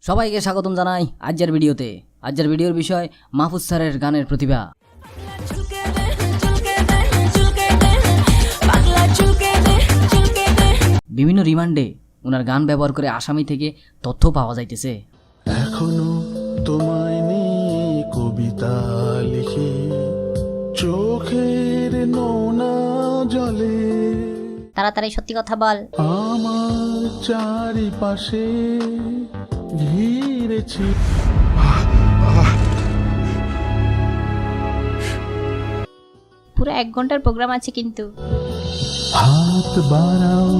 সবাইকে স্বাগতম জানাই আজকের ভিডিওতে। আজকের ভিডিওর বিষয় মাহফুজ স্যারের গানের প্রতিভা। বিভিন্ন রিমান্ডে ওনার গান ব্যবহার করে আসামি থেকে তথ্য পাওয়া যাইতেছে। এখনো তোমায় নিয়ে কবিতা লিখি, চোখের নোনা জলে তাড়াতাড়ি সত্যি কথা বল। আমার চারিপাশে ঘিরেছি। পুরো 1 ঘন্টার প্রোগ্রাম আছে কিন্তু। হাত বাড়াও,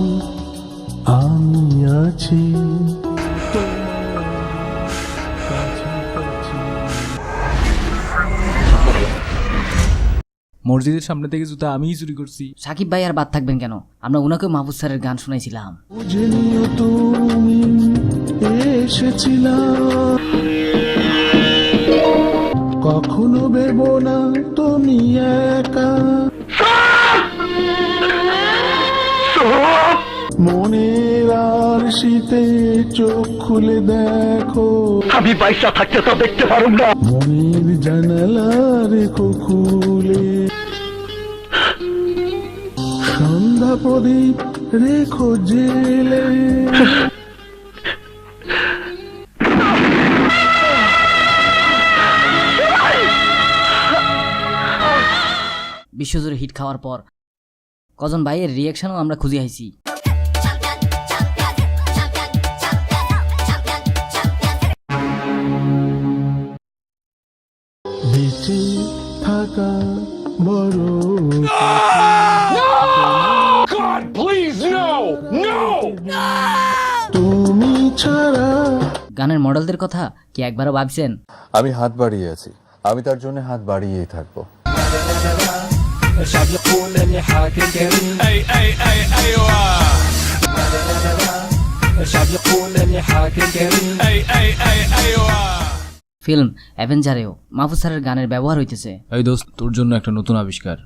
আমি আছি মসজিদের সামনে থেকে জুতা আমিই চুরি করছি। সাকিব ভাই আর বাদ থাকবেন কেন, আমরা ওনাকেও মাহফুজ স্যারের গান শোনাইছিলাম। বুঝে নিও তুমি এসেছিলাম, কখনো ভেবো না তুমি একা। মনের আর শীতে চোখ খুলে দেখো, আমি পয়সা থাকতে তো দেখতে পারুম না। মনের জানালা রেখো খুলে, সন্ধ্যা প্রদীপ রেখো জেলে। বিশ্বজুড়ে হিট খাওয়ার পর কজন ভাইয়ের রিয়াকশনও আমরা খুঁজে আইছি। বেঁচে থাকা বড় তুমি ছাড়া। গানের মডেলদের কথা কি একবারও ভাবছেন? আমি হাত বাড়িয়ে আছি, আমি তার জন্য হাত বাড়িয়েই থাকবো। ফিল্ম অ্যাভেঞ্জারেও মাহফুজ স্যারের গানের ব্যবহার হইতেছে। এই দোস্ত, তোর জন্য একটা নতুন আবিষ্কার।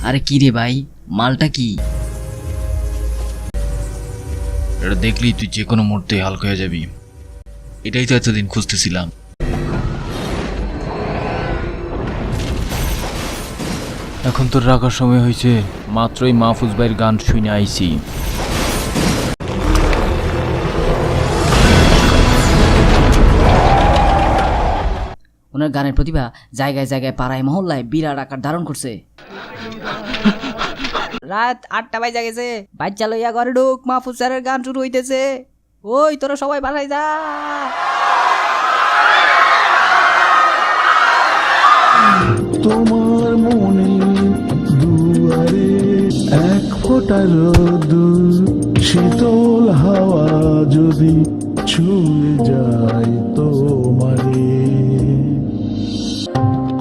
আরে কি রে ভাই, মালটা কি? এটা দেখলি তুই যে কোনো মুহূর্তে হালকা হয়ে যাবি। এটাই তো এতদিন খুঁজতেছিলাম। এখন তোর রাখার সময় হয়েছে। মাত্রই মাহফুজ ভাইয়ের গান শুনে আইছি। ওনার গানের প্রতিভা জায়গায় জায়গায় পাড়ায় মহল্লায় বিরাট আকার ধারণ করছে। রাত 8টা বাজে গেছে, বাচ্চা লইয়া ঘরে ঢুক, মাহফুজ স্যারের গান শুরু হইতেছে। ওই তোরা সবাই বাসায় যা। তোমার মনে দুয়ারে এক ফোঁটা রোদুর, শীতল হাওয়া যদি ছুঁয়ে যায় তোমারে।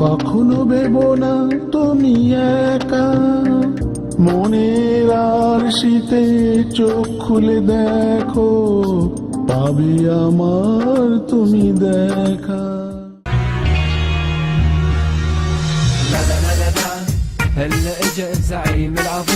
কখনো ভেবো না তুমি একা, মনের আর শীতে চোখ খুলে দেখো, পাবে আমার তুমি দেখা। هلا اجا الزعيم العظيم